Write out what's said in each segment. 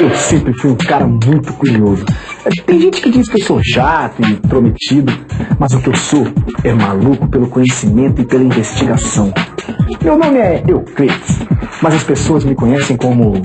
Eu sempre fui um cara muito curioso. Tem gente que diz que eu sou chato e intrometido, mas o que eu sou é maluco pelo conhecimento e pela investigação. Meu nome é Euclides, mas as pessoas me conhecem como... A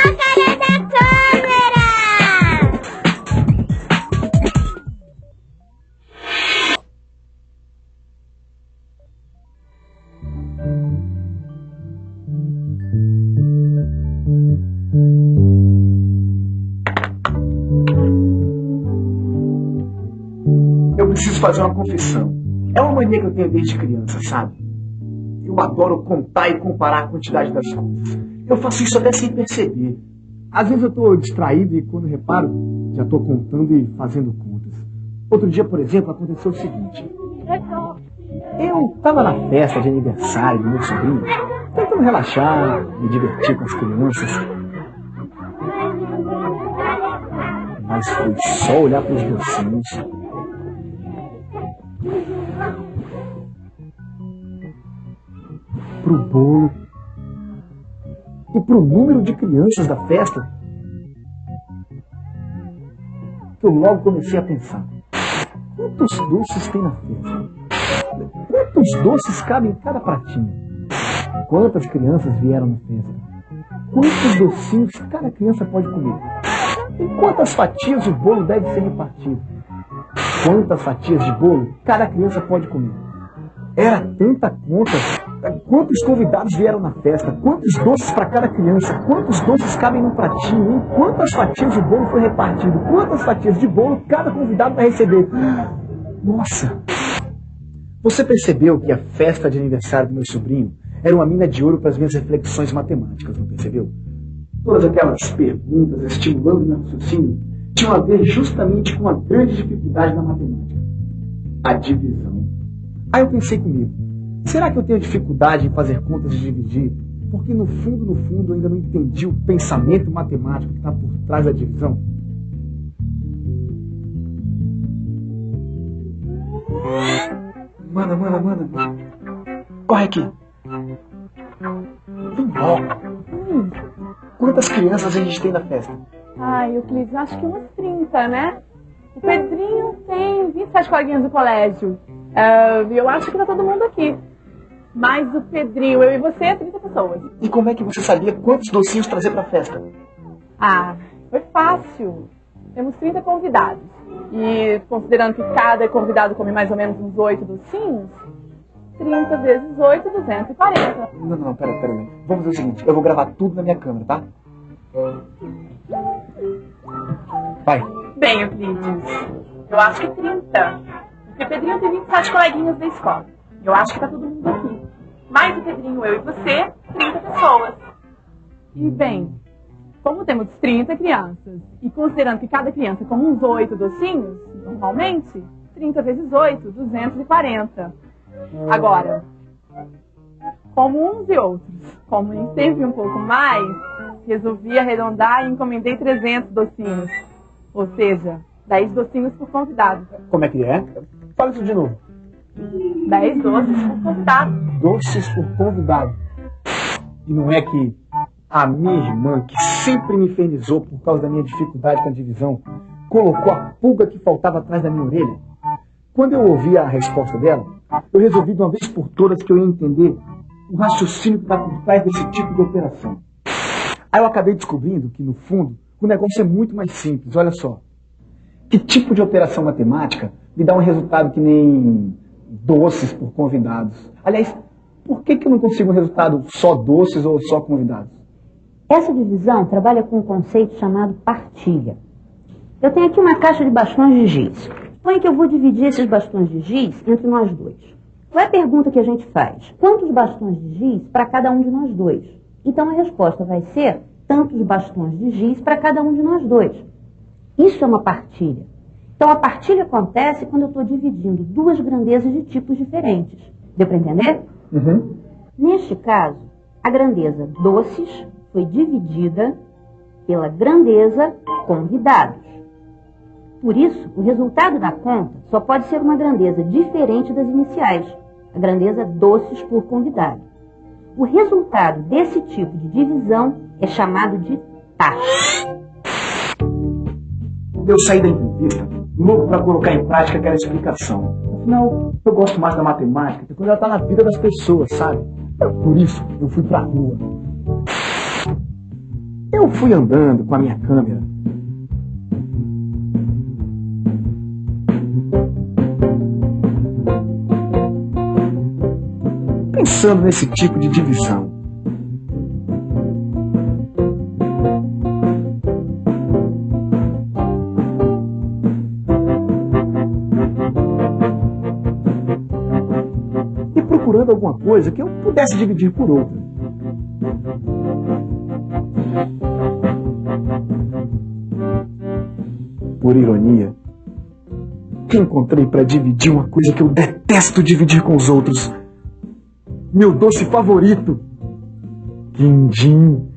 cara da câmera! Eu preciso fazer uma confissão. É uma mania que eu tenho desde criança, sabe? Eu adoro contar e comparar a quantidade das coisas. Eu faço isso até sem perceber. Às vezes eu estou distraído e quando reparo, já estou contando e fazendo contas. Outro dia, por exemplo, aconteceu o seguinte. Eu estava na festa de aniversário do meu sobrinho, tentando relaxar, me divertir com as crianças. Mas foi só olhar para os docinhos. Pro bolo e pro número de crianças da festa, que eu logo comecei a pensar: quantos doces tem na festa? Quantos doces cabem em cada pratinho? Quantas crianças vieram na festa? Quantos docinhos cada criança pode comer? E quantas fatias o bolo deve ser repartido? Quantas fatias de bolo cada criança pode comer? Era tanta conta. Quantos convidados vieram na festa? Quantos doces para cada criança? Quantos doces cabem num pratinho? Em quantas fatias de bolo foi repartido? Quantas fatias de bolo cada convidado vai receber? Nossa! Você percebeu que a festa de aniversário do meu sobrinho era uma mina de ouro para as minhas reflexões matemáticas, não percebeu? Todas aquelas perguntas estimulando meu raciocínio tinham a ver justamente com a grande dificuldade da matemática: a divisão. Aí eu pensei comigo: será que eu tenho dificuldade em fazer contas de dividir? Porque no fundo, eu ainda não entendi o pensamento matemático que está por trás da divisão. Mana. Corre aqui. Vem logo. Quantas crianças a gente tem na festa? Ai, Euclides, acho que umas 30, né? O Pedrinho tem 27 coleguinhas do colégio. Eu acho que tá todo mundo aqui. Mas o Pedrinho, eu e você, 30 pessoas. E como é que você sabia quantos docinhos trazer pra festa? Ah, foi fácil. Temos 30 convidados. E considerando que cada convidado come mais ou menos uns 8 docinhos, 30 vezes 8, 240. Não, pera. Vamos fazer o seguinte, eu vou gravar tudo na minha câmera, tá? Vai. Bem, Euclides, eu acho que 30. Porque o Pedrinho tem 27 coleguinhas da escola. Eu acho que tá todo mundo aqui. Mais o Pedrinho, eu e você, 30 pessoas. E, bem, como temos 30 crianças, e considerando que cada criança come uns 8 docinhos, normalmente, 30 vezes 8, 240. Agora, como uns e outros, como sempre um pouco mais, resolvi arredondar e encomendei 300 docinhos. Ou seja, 10 docinhos por convidado. Como é que é? Fala isso de novo. 10 doces por convidado. Doces por convidado. E não é que a minha irmã, que sempre me infernizou por causa da minha dificuldade com a divisão, colocou a pulga que faltava atrás da minha orelha? Quando eu ouvi a resposta dela, eu resolvi de uma vez por todas que eu ia entender o raciocínio que está por trás desse tipo de operação. Aí eu acabei descobrindo que, no fundo, o negócio é muito mais simples. Olha só. Que tipo de operação matemática me dá um resultado que nem doces por convidados? Aliás, por que eu não consigo um resultado só doces ou só convidados? Essa divisão trabalha com um conceito chamado partilha. Eu tenho aqui uma caixa de bastões de giz. Suponha que eu vou dividir esses bastões de giz entre nós dois. Qual é a pergunta que a gente faz? Quantos bastões de giz para cada um de nós dois? Então a resposta vai ser tantos bastões de giz para cada um de nós dois. Isso é uma partilha. Então a partilha acontece quando eu estou dividindo duas grandezas de tipos diferentes. Deu para entender? Uhum. Neste caso, a grandeza doces foi dividida pela grandeza convidados. Por isso, o resultado da conta só pode ser uma grandeza diferente das iniciais, a grandeza doces por convidado. O resultado desse tipo de divisão é chamado de taxa. eu saí da entrevista louco para colocar em prática aquela explicação. Afinal, eu gosto mais da matemática, que quando ela está na vida das pessoas, sabe? Por isso, eu fui pra rua. Eu fui andando com a minha câmera. Pensando nesse tipo de divisão. E procurando alguma coisa que eu pudesse dividir por outra. Por ironia, encontrei para dividir uma coisa que eu detesto dividir com os outros. Meu doce favorito, quindim.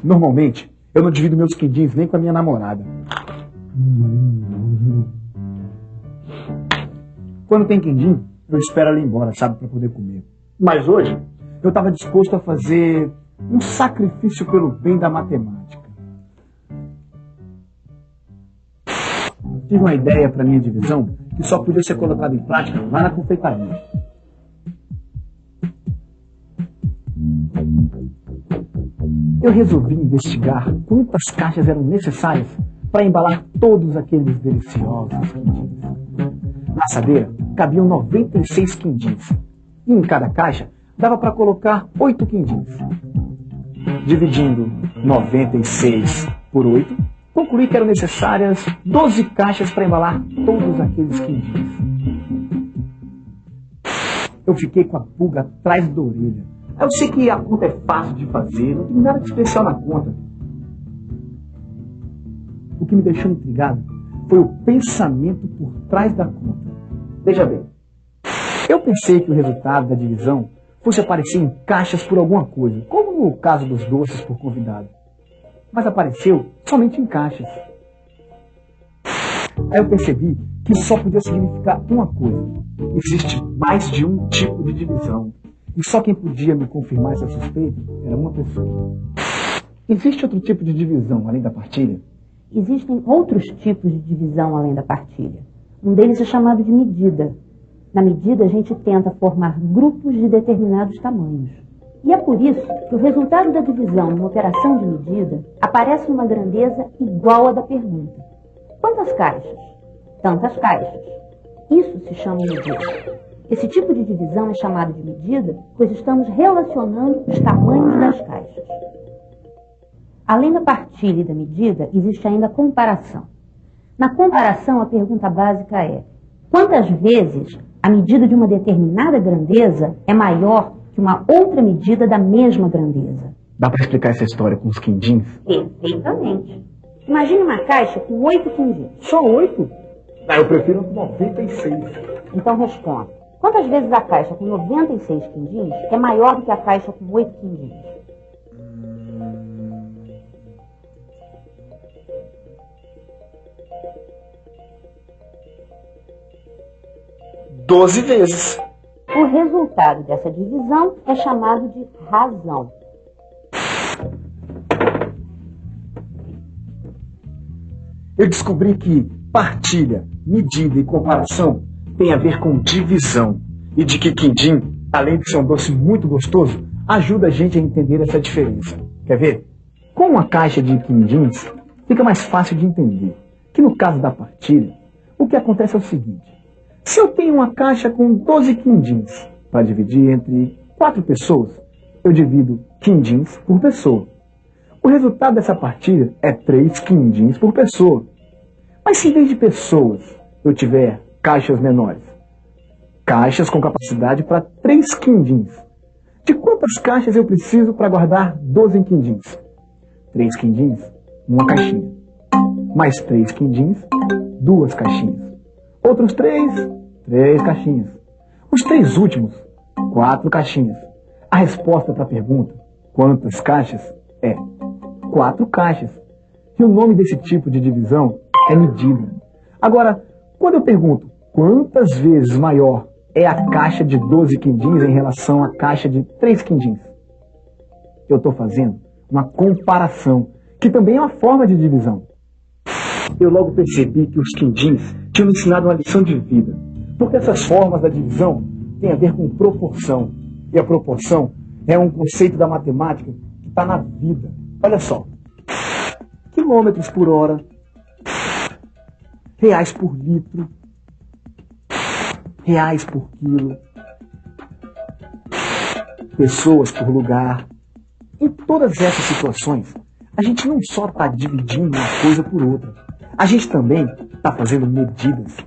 Normalmente, eu não divido meus quindins nem com a minha namorada. Quando tem quindim, eu espero ela ir embora, sabe, para poder comer. Mas hoje, eu estava disposto a fazer um sacrifício pelo bem da matemática. Tive uma ideia para minha divisão que só podia ser colocada em prática lá na confeitaria. Eu resolvi investigar quantas caixas eram necessárias para embalar todos aqueles deliciosos quindins. Na assadeira cabiam 96 quindins e em cada caixa dava para colocar 8 quindins. Dividindo 96 por 8, concluí que eram necessárias 12 caixas para embalar todos aqueles quindins. Eu fiquei com a pulga atrás da orelha. Eu sei que a conta é fácil de fazer, não tem nada de especial na conta. O que me deixou intrigado foi o pensamento por trás da conta. Veja bem, eu pensei que o resultado da divisão fosse aparecer em caixas por alguma coisa, como no caso dos doces por convidado. Mas apareceu somente em caixas. Aí eu percebi que só podia significar uma coisa. Existe mais de um tipo de divisão. E só quem podia me confirmar essa suspeita era uma pessoa. Existe outro tipo de divisão além da partilha? Existem outros tipos de divisão além da partilha. Um deles é chamado de medida. Na medida, a gente tenta formar grupos de determinados tamanhos. E é por isso que o resultado da divisão numa operação de medida aparece numa grandeza igual à da pergunta. Quantas caixas? Tantas caixas. Isso se chama medida. Esse tipo de divisão é chamado de medida, pois estamos relacionando os tamanhos das caixas. Além da partilha e da medida, existe ainda a comparação. Na comparação, a pergunta básica é: quantas vezes a medida de uma determinada grandeza é maior que uma outra medida da mesma grandeza? Dá para explicar essa história com os quindins? Perfeitamente. Imagine uma caixa com 8 quindins. Só 8? Eu prefiro 96. Então responda. Quantas vezes a caixa com 96 quindins é maior do que a caixa com 8 quindins? 12 vezes. O resultado dessa divisão é chamado de razão. Eu descobri que partilha, medida e comparação tem a ver com divisão. E de que quindim, além de ser um doce muito gostoso, ajuda a gente a entender essa diferença. Quer ver? Com uma caixa de quindins, fica mais fácil de entender que no caso da partilha, o que acontece é o seguinte. Se eu tenho uma caixa com 12 quindins para dividir entre 4 pessoas, eu divido quindins por pessoa. O resultado dessa partilha é 3 quindins por pessoa. Mas se em vez de pessoas eu tiver caixas menores, caixas com capacidade para 3 quindins, de quantas caixas eu preciso para guardar 12 quindins? 3 quindins, uma caixinha. Mais 3 quindins, 2 caixinhas. Outros 3 caixinhas. Os 3 últimos, 4 caixinhas. A resposta para a pergunta, quantas caixas, é 4 caixas. E o nome desse tipo de divisão é medida. Agora, quando eu pergunto quantas vezes maior é a caixa de 12 quindins em relação à caixa de 3 quindins, eu estou fazendo uma comparação, que também é uma forma de divisão. eu logo percebi que os quindins tinham me ensinado uma lição de vida. Porque essas formas da divisão têm a ver com proporção. E a proporção é um conceito da matemática que está na vida. Olha só. Quilômetros por hora, reais por litro, reais por quilo, pessoas por lugar. Em todas essas situações, a gente não só está dividindo uma coisa por outra, a gente também está fazendo medidas,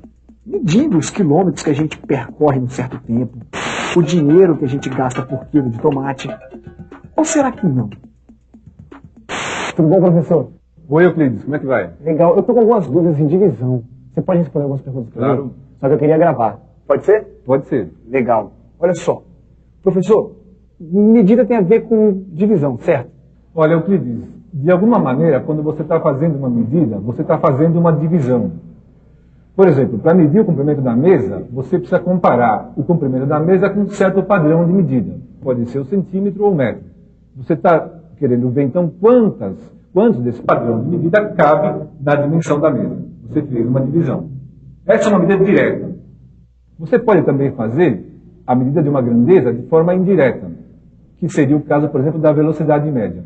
medindo os quilômetros que a gente percorre num certo tempo, o dinheiro que a gente gasta por quilo de tomate. Ou será que não? Tudo bom, professor? Oi, Euclides, como é que vai? Legal, eu estou com algumas dúvidas em divisão. Você pode responder algumas perguntas para Claro. mim? Só que eu queria gravar. Pode ser? Pode ser. Legal. Olha só. Professor, medida tem a ver com divisão, certo? Olha, Euclides, de alguma maneira, quando você está fazendo uma medida, você está fazendo uma divisão. Por exemplo, para medir o comprimento da mesa, você precisa comparar o comprimento da mesa com um certo padrão de medida. Pode ser o centímetro ou o metro. Você está querendo ver, então, quantos desse padrão de medida cabe na dimensão da mesa. Você fez uma divisão. Essa é uma medida direta. Você pode também fazer a medida de uma grandeza de forma indireta, que seria o caso, por exemplo, da velocidade média.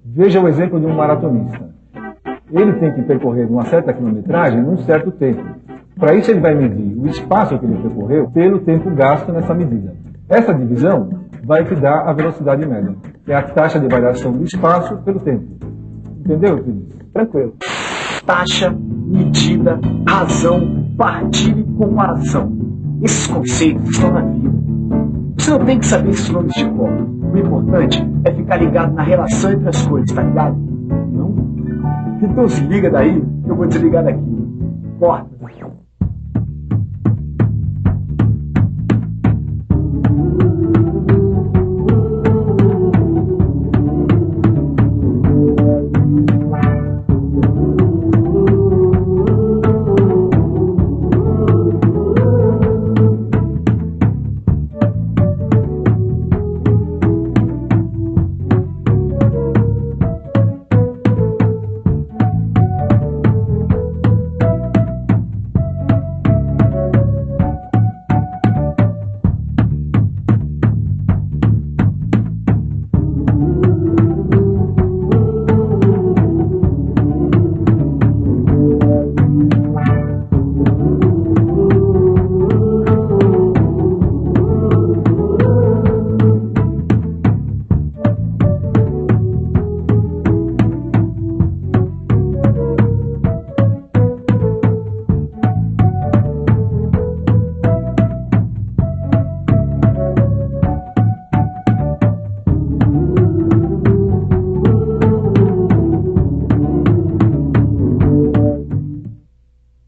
Veja o exemplo de um maratonista. Ele tem que percorrer uma certa quilometragem num certo tempo. Para isso ele vai medir o espaço que ele percorreu pelo tempo gasto nessa medida. Essa divisão vai te dar a velocidade média, que é a taxa de variação do espaço pelo tempo. Entendeu, Euclides? Tranquilo. Taxa, medida, razão, partilhe com a ação. Esses conceitos estão na vida. Você não tem que saber esses nomes de cor. O importante é ficar ligado na relação entre as coisas, tá ligado? Não? Então se liga daí, que eu vou desligar daqui. Corta.